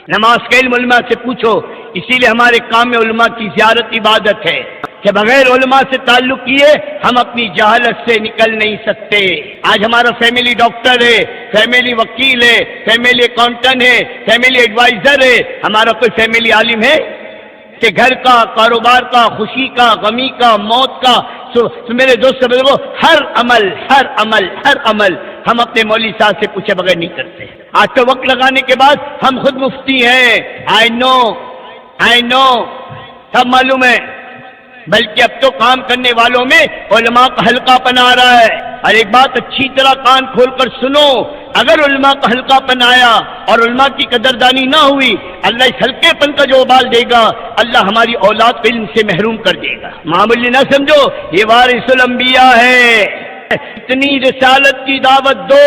نماز کا علم علماء سے پوچھو، اسی لیے ہمارے کام میں علماء کی زیارت عبادت ہے کہ بغیر علماء سے تعلق کیے ہم اپنی جہالت سے نکل نہیں سکتے۔ آج ہمارا فیملی ڈاکٹر ہے، فیملی وکیل ہے، فیملی اکاؤنٹنٹ ہے، فیملی ایڈوائزر ہے، ہمارا کوئی فیملی عالم ہے کہ گھر کا، کاروبار کا، خوشی کا، غمی کا، موت کا، میرے دوست بزرگوں، ہر عمل ہم اپنے مولوی صاحب سے پوچھے بغیر نہیں کرتے۔ آج تو وقت لگانے کے بعد ہم خود مفتی ہیں، آئی نو سب معلوم ہے، بلکہ اب تو کام کرنے والوں میں علماء کا حلقہ پن آ رہا ہے۔ اور ایک بات اچھی طرح کان کھول کر سنو، اگر علماء کا حلقہ پن آیا اور علماء کی قدردانی نہ ہوئی، اللہ اس حلقے پن کا جو ابال دے گا، اللہ ہماری اولاد کو علم سے محروم کر دے گا۔ معمولی نہ سمجھو، یہ وارث الانبیاء ہے۔ اتنی رسالت کی دعوت دو،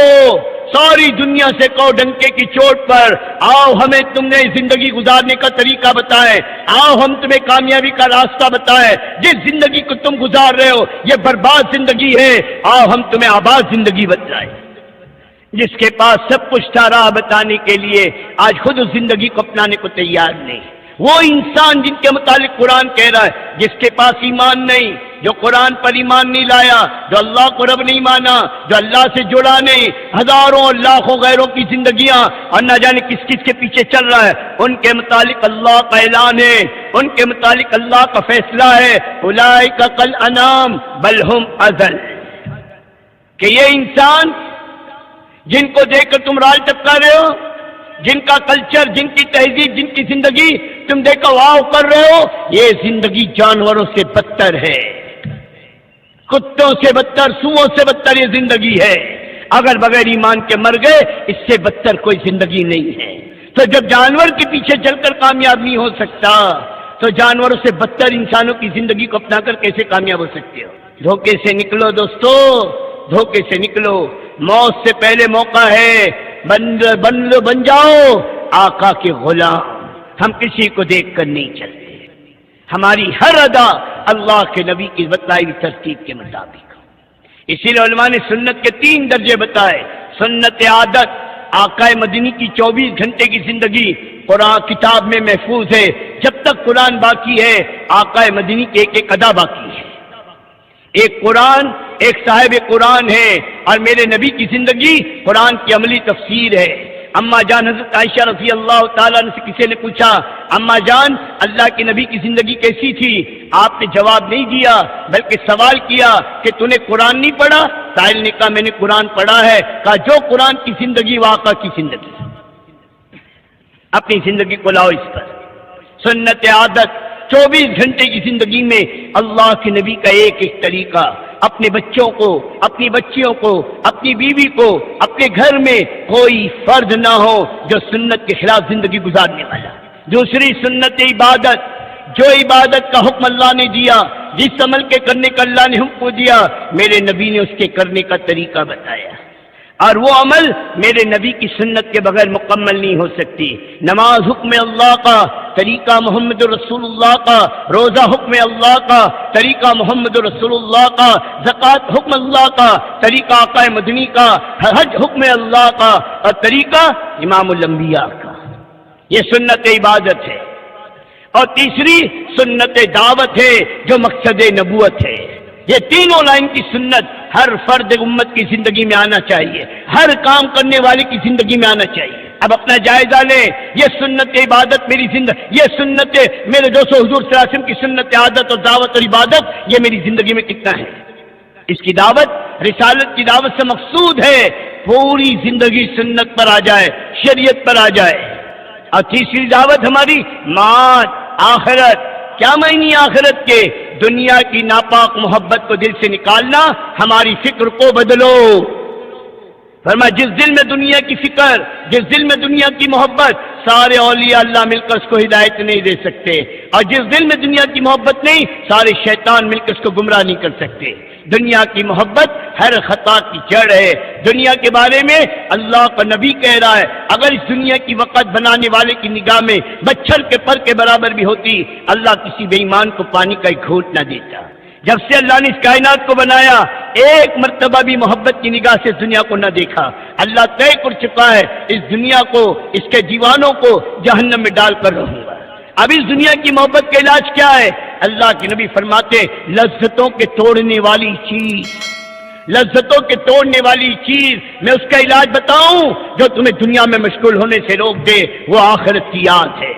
ساری دنیا سے کہو ڈنکے کی چوٹ پر، آؤ ہمیں تم نے زندگی گزارنے کا طریقہ بتائے، آؤ ہم تمہیں کامیابی کا راستہ بتائے، جس زندگی کو تم گزار رہے ہو یہ برباد زندگی ہے، آؤ ہم تمہیں آباد زندگی بتائیں۔ جس کے پاس سب کچھ تھا راہ بتانے کے لیے، آج خود اس زندگی کو اپنانے کو تیار نہیں۔ وہ انسان جن کے متعلق قرآن کہہ رہا ہے، جس کے پاس ایمان نہیں، جو قرآن پر ایمان نہیں لایا، جو اللہ کو رب نہیں مانا، جو اللہ سے جڑا نہیں، ہزاروں اور لاکھوں غیروں کی زندگیاں اور نہ جانے کس کس کے پیچھے چل رہا ہے، ان کے متعلق اللہ کا اعلان ہے، ان کے متعلق اللہ کا فیصلہ ہے، اولئک کالانعام بل ہم اضل، کہ یہ انسان جن کو دیکھ کر تم رال ٹپکا رہے ہو، جن کا کلچر، جن کی تہذیب، جن کی زندگی تم دیکھو واو کر رہے ہو، یہ زندگی جانوروں سے بدتر ہے، کتوں سے بدتر، سوؤں سے بدتر یہ زندگی ہے۔ اگر بغیر ایمان کے مر گئے، اس سے بدتر کوئی زندگی نہیں ہے۔ تو جب جانور کے پیچھے چل کر کامیاب نہیں ہو سکتا، تو جانوروں سے بدتر انسانوں کی زندگی کو اپنا کر کیسے کامیاب ہو سکتے ہو؟ دھوکے سے نکلو دوستو، دھوکے سے نکلو، موت سے پہلے موقع ہے، بن جاؤ آقا کے غلام۔ ہم کسی کو دیکھ کر نہیں چلتے، ہماری ہر ادا اللہ کے نبی کی بتائی ترتیب کے مطابق۔ اسی لیے علماء نے سنت کے 3 درجے بتائے۔ سنت عادت، آقا مدنی کی 24 گھنٹے کی زندگی قرآن کتاب میں محفوظ ہے، جب تک قرآن باقی ہے آقا مدنی کے ایک ادا باقی ہے۔ ایک قرآن، ایک صاحب قرآن ہے، اور میرے نبی کی زندگی قرآن کی عملی تفسیر ہے۔ اما جان حضرت عائشہ رضی اللہ تعالیٰ عنہ سے کسی نے پوچھا، اما جان اللہ کے نبی کی زندگی کیسی تھی؟ آپ نے جواب نہیں دیا، بلکہ سوال کیا کہ تو نے قرآن نہیں پڑھا؟ سائل نے کہا میں نے قرآن پڑھا ہے۔ کہا جو قرآن کی زندگی وہ آقا کی زندگی، اپنی زندگی کو لاؤ اس پر۔ سنت عادت، 24 گھنٹے کی زندگی میں اللہ کے نبی کا ایک ایک طریقہ، اپنے بچوں کو، اپنی بچیوں کو، اپنی بیوی کو، اپنے گھر میں کوئی فرد نہ ہو جو سنت کے خلاف زندگی گزارنے والا۔ دوسری سنت عبادت، جو عبادت کا حکم اللہ نے دیا، جس عمل کے کرنے کا اللہ نے حکم دیا، میرے نبی نے اس کے کرنے کا طریقہ بتایا، اور وہ عمل میرے نبی کی سنت کے بغیر مکمل نہیں ہو سکتی۔ نماز حکم اللہ کا، طریقہ محمد رسول اللہ کا، روزہ حکم اللہ کا، طریقہ محمد رسول اللہ کا، زکوٰۃ حکم اللہ کا، طریقہ آقا مدنی کا، حج حکم اللہ کا، اور طریقہ امام الانبیاء کا۔ یہ سنت عبادت ہے۔ اور تیسری سنت دعوت ہے جو مقصد نبوت ہے۔ یہ تینوں لائن کی سنت ہر فرد امت کی زندگی میں آنا چاہیے، ہر کام کرنے والے کی زندگی میں آنا چاہیے۔ اب اپنا جائزہ لیں، یہ سنت عبادت میری زندگی، یہ سنت میرے دوستو حضور صلی اللہ علیہ وسلم کی سنت عادت اور دعوت اور عبادت یہ میری زندگی میں کتنا ہے؟ اس کی دعوت، رسالت کی دعوت سے مقصود ہے پوری زندگی سنت پر آ جائے، شریعت پر آ جائے۔ اور تیسری دعوت ہماری معاد، آخرت۔ کیا معنی آخرت کے؟ دنیا کی ناپاک محبت کو دل سے نکالنا، ہماری فکر کو بدلو۔ فرمایا جس دل میں دنیا کی فکر، جس دل میں دنیا کی محبت، سارے اولیاء اللہ مل کر اس کو ہدایت نہیں دے سکتے، اور جس دل میں دنیا کی محبت نہیں، سارے شیطان مل کر اس کو گمراہ نہیں کر سکتے۔ دنیا کی محبت ہر خطا کی جڑ ہے۔ دنیا کے بارے میں اللہ کا نبی کہہ رہا ہے، اگر اس دنیا کی وقت بنانے والے کی نگاہ میں مچھر کے پر کے برابر بھی ہوتی، اللہ کسی بے ایمان کو پانی کا ایک گھونٹ نہ دیتا۔ جب سے اللہ نے اس کائنات کو بنایا ایک مرتبہ بھی محبت کی نگاہ سے دنیا کو نہ دیکھا۔ اللہ طے کر چکا ہے اس دنیا کو، اس کے دیوانوں کو جہنم میں ڈال کر رہوں گا۔ اب اس دنیا کی محبت کا علاج کیا ہے؟ اللہ کے نبی فرماتے لذتوں کے توڑنے والی چیز، لذتوں کے توڑنے والی چیز، میں اس کا علاج بتاؤں جو تمہیں دنیا میں مشغول ہونے سے روک دے، وہ آخرت کی یاد ہے۔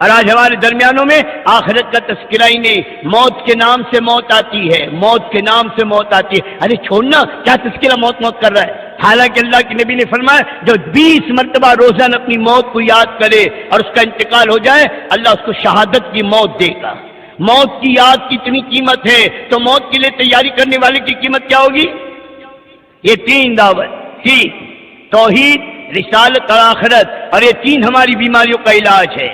اور آج ہمارے درمیانوں میں آخرت کا تذکرہ ہی نہیں، موت کے نام سے موت آتی ہے، موت کے نام سے موت آتی ہے۔ ارے چھوڑنا، کیا تذکرہ موت موت کر رہا ہے؟ حالانکہ اللہ کے نبی نے فرمایا جو 20 مرتبہ روزانہ اپنی موت کو یاد کرے اور اس کا انتقال ہو جائے، اللہ اس کو شہادت کی موت دے گا۔ موت کی یاد کی اتنی قیمت ہے تو موت کے لیے تیاری کرنے والے کی قیمت کیا ہوگی؟ یہ 3 دعوت تھی، توحید، رسالت اور آخرت، اور یہ 3 ہماری بیماریوں کا علاج ہے۔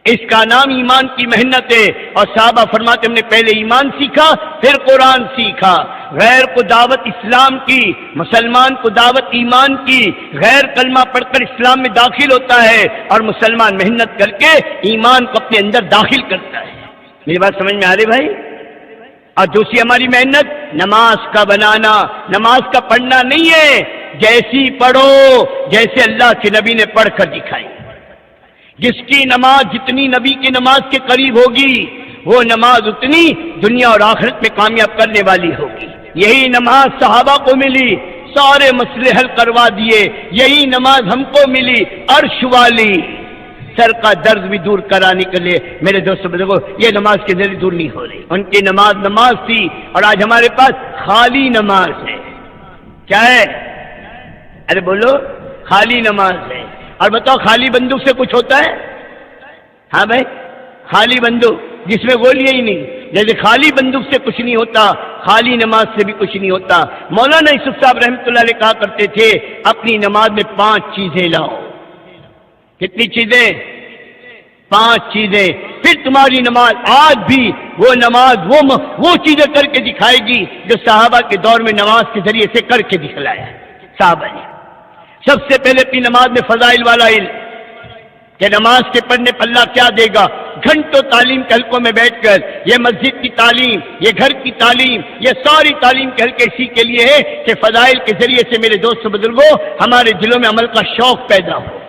اس کا نام ایمان کی محنت ہے، اور صحابہ فرماتے ہم نے پہلے ایمان سیکھا پھر قرآن سیکھا، غیر کو دعوت اسلام کی، مسلمان کو دعوت ایمان کی۔ غیر کلمہ پڑھ کر اسلام میں داخل ہوتا ہے اور مسلمان محنت کر کے ایمان کو اپنے اندر داخل کرتا ہے۔ میری بات سمجھ میں آ رہی بھائی؟ اور دوسری ہماری محنت نماز کا بنانا، نماز کا پڑھنا نہیں ہے، جیسی پڑھو جیسے اللہ کے نبی نے پڑھ کر دکھائی۔ جس کی نماز جتنی نبی کی نماز کے قریب ہوگی، وہ نماز اتنی دنیا اور آخرت میں کامیاب کرنے والی ہوگی۔ یہی نماز صحابہ کو ملی، سارے مسئلے حل کروا دیے۔ یہی نماز ہم کو ملی، عرش والی، سر کا درد بھی دور کرانے کے لیے۔ میرے دوستوں بزرگوں، یہ نماز کے ذریعے دور نہیں ہو رہی۔ ان کی نماز تھی، اور آج ہمارے پاس خالی نماز ہے۔ کیا ہے؟ ارے بولو، خالی نماز ہے۔ اور بتاؤ خالی بندوق سے کچھ ہوتا ہے؟ ہاں بھائی، خالی بندوق جس میں گولی ہی نہیں، جیسے خالی بندوق سے کچھ نہیں ہوتا، خالی نماز سے بھی کچھ نہیں ہوتا۔ مولانا یوسف صاحب رحمۃ اللہ علیہ کہا کرتے تھے اپنی نماز میں 5 چیزیں لاؤ۔ کتنی چیزیں؟ 5 چیزیں، پھر تمہاری نماز آج بھی وہ نماز وہ چیزیں کر کے دکھائے گی جو صحابہ کے دور میں نماز کے ذریعے سے کر کے دکھلایا صحابہ نے۔ سب سے پہلے اپنی نماز میں فضائل والا علم، کہ نماز کے پڑھنے پر اللہ کیا دے گا۔ گھنٹوں تعلیم کے حلقوں میں بیٹھ کر، یہ مسجد کی تعلیم، یہ گھر کی تعلیم، یہ ساری تعلیم کے حلقے اسی کے لیے ہے کہ فضائل کے ذریعے سے میرے دوست بزرگوں ہمارے دلوں میں عمل کا شوق پیدا ہو۔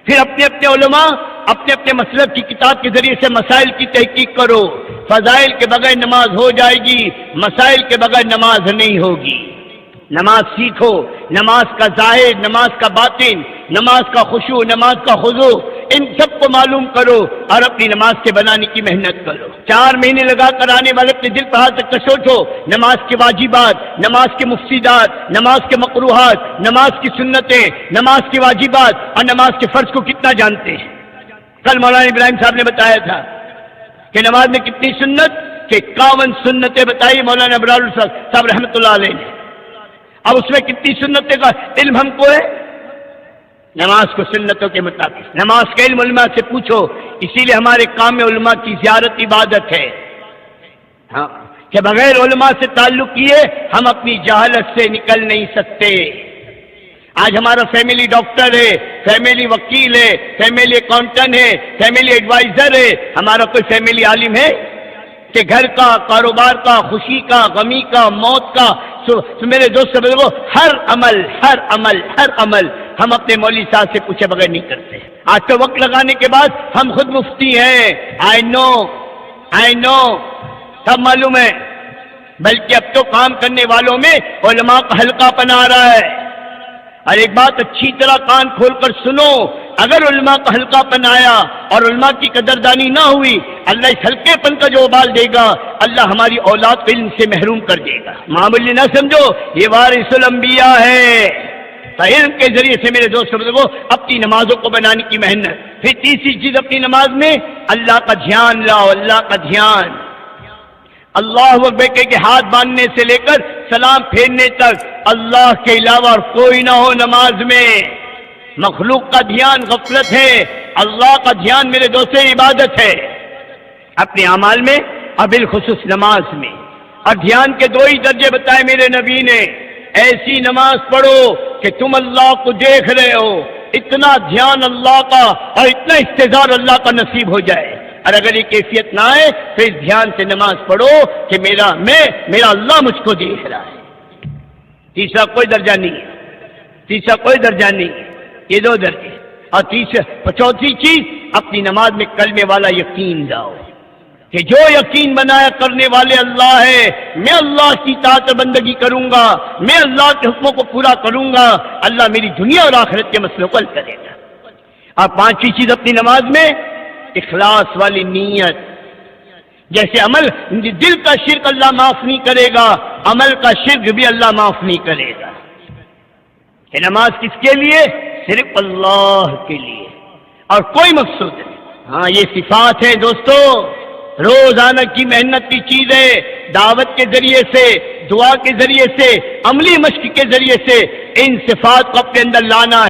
پھر اپنے اپنے علماء اپنے اپنے مسلک کی کتاب کے ذریعے سے مسائل کی تحقیق کرو۔ فضائل کے بغیر نماز ہو جائے گی، مسائل کے بغیر نماز نہیں ہوگی۔ نماز سیکھو، نماز کا ظاہر، نماز کا باطن، نماز کا خشوع، نماز کا خضوع، ان سب کو معلوم کرو اور اپنی نماز کے بنانے کی محنت کرو۔ 4 مہینے لگا کر آنے والے اپنے دل پر ہاتھ رکھ کر سوچو، نماز کے واجبات، نماز کے مفسدات، نماز کے مکروہات، نماز کی سنتیں، نماز کے واجبات اور نماز کے فرض کو کتنا جانتے ہیں؟ کل مولانا ابراہیم صاحب نے بتایا تھا کہ نماز میں کتنی سنت، کہ 51 سنتیں بتائی مولانا ابرار صاحب رحمۃ اللہ علیہ نے۔ اب اس میں کتنی سنتیں کا علم ہم کو ہے؟ نماز کو سنتوں کے مطابق، نماز کا علم علماء سے پوچھو، اسی لیے ہمارے کام میں علماء کی زیارت عبادت ہے۔ ہاں، کہ بغیر علماء سے تعلق کیے ہم اپنی جہالت سے نکل نہیں سکتے۔ آج ہمارا فیملی ڈاکٹر ہے، فیملی وکیل ہے، فیملی اکاؤنٹنٹ ہے، فیملی ایڈوائزر ہے، ہمارا کوئی فیملی عالم ہے کہ گھر کا، کاروبار کا، خوشی کا، غمی کا، موت کا، میرے دوست بزرگوں ہر عمل ہم اپنے مولوی صاحب سے پوچھے بغیر نہیں کرتے۔ آج تو وقت لگانے کے بعد ہم خود مفتی ہیں، آئی نو سب معلوم ہے، بلکہ اب تو کام کرنے والوں میں علماء کا حلقہ بنا رہا ہے۔ اور ایک بات اچھی طرح کان کھول کر سنو، اگر علماء کا حلقہ پن آیا اور علماء کی قدردانی نہ ہوئی، اللہ اس حلقے پن کا جو وبال دے گا، اللہ ہماری اولاد کو علم سے محروم کر دے گا۔ معمولی نہ سمجھو، یہ وارث الانبیاء ہے۔ تو علم کے ذریعے سے میرے دوست بزرگوں اپنی نمازوں کو بنانے کی محنت۔ پھر تیسری چیز اپنی نماز میں اللہ کا دھیان لاؤ، اللہ کا دھیان۔ اللہ اکبر کہہ کے ہاتھ باندھنے سے لے کر سلام پھیرنے تک اللہ کے علاوہ اور کوئی نہ ہو نماز میں۔ مخلوق کا دھیان غفلت ہے، اللہ کا دھیان میرے دوستوں عبادت ہے، اپنے اعمال میں اور بالخصوص نماز میں۔ اور دھیان کے 2 ہی درجے بتائے میرے نبی نے، ایسی نماز پڑھو کہ تم اللہ کو دیکھ رہے ہو، اتنا دھیان اللہ کا اور اتنا استحضار اللہ کا نصیب ہو جائے۔ اور اگر یہ کیفیت نہ آئے پھر دھیان سے نماز پڑھو کہ میرا اللہ مجھ کو دیکھ رہا ہے۔ تیسرا کوئی درجہ نہیں ہے، یہ دو درجے۔ اور چوتھی چیز، اپنی نماز میں کلمے والا یقین لاؤ کہ جو یقین بنایا کرنے والے اللہ ہے، میں اللہ کی اطاعت و بندگی کروں گا، میں اللہ کے حکموں کو پورا کروں گا، اللہ میری دنیا اور آخرت کے مسئلوں کو حل کرے گا۔ اور پانچویں چیز اپنی نماز میں اخلاص والی نیت، جیسے عمل، دل کا شرک اللہ معاف نہیں کرے گا، عمل کا شرک بھی اللہ معاف نہیں کرے گا۔ کہ نماز کس کے لیے؟ صرف اللہ کے لیے اور کوئی مقصود نہیں۔ ہاں یہ صفات ہے دوستو، روزانہ کی محنت کی چیز ہے، دعوت کے ذریعے سے، دعا کے ذریعے سے، عملی مشق کے ذریعے سے ان صفات کو اپنے اندر لانا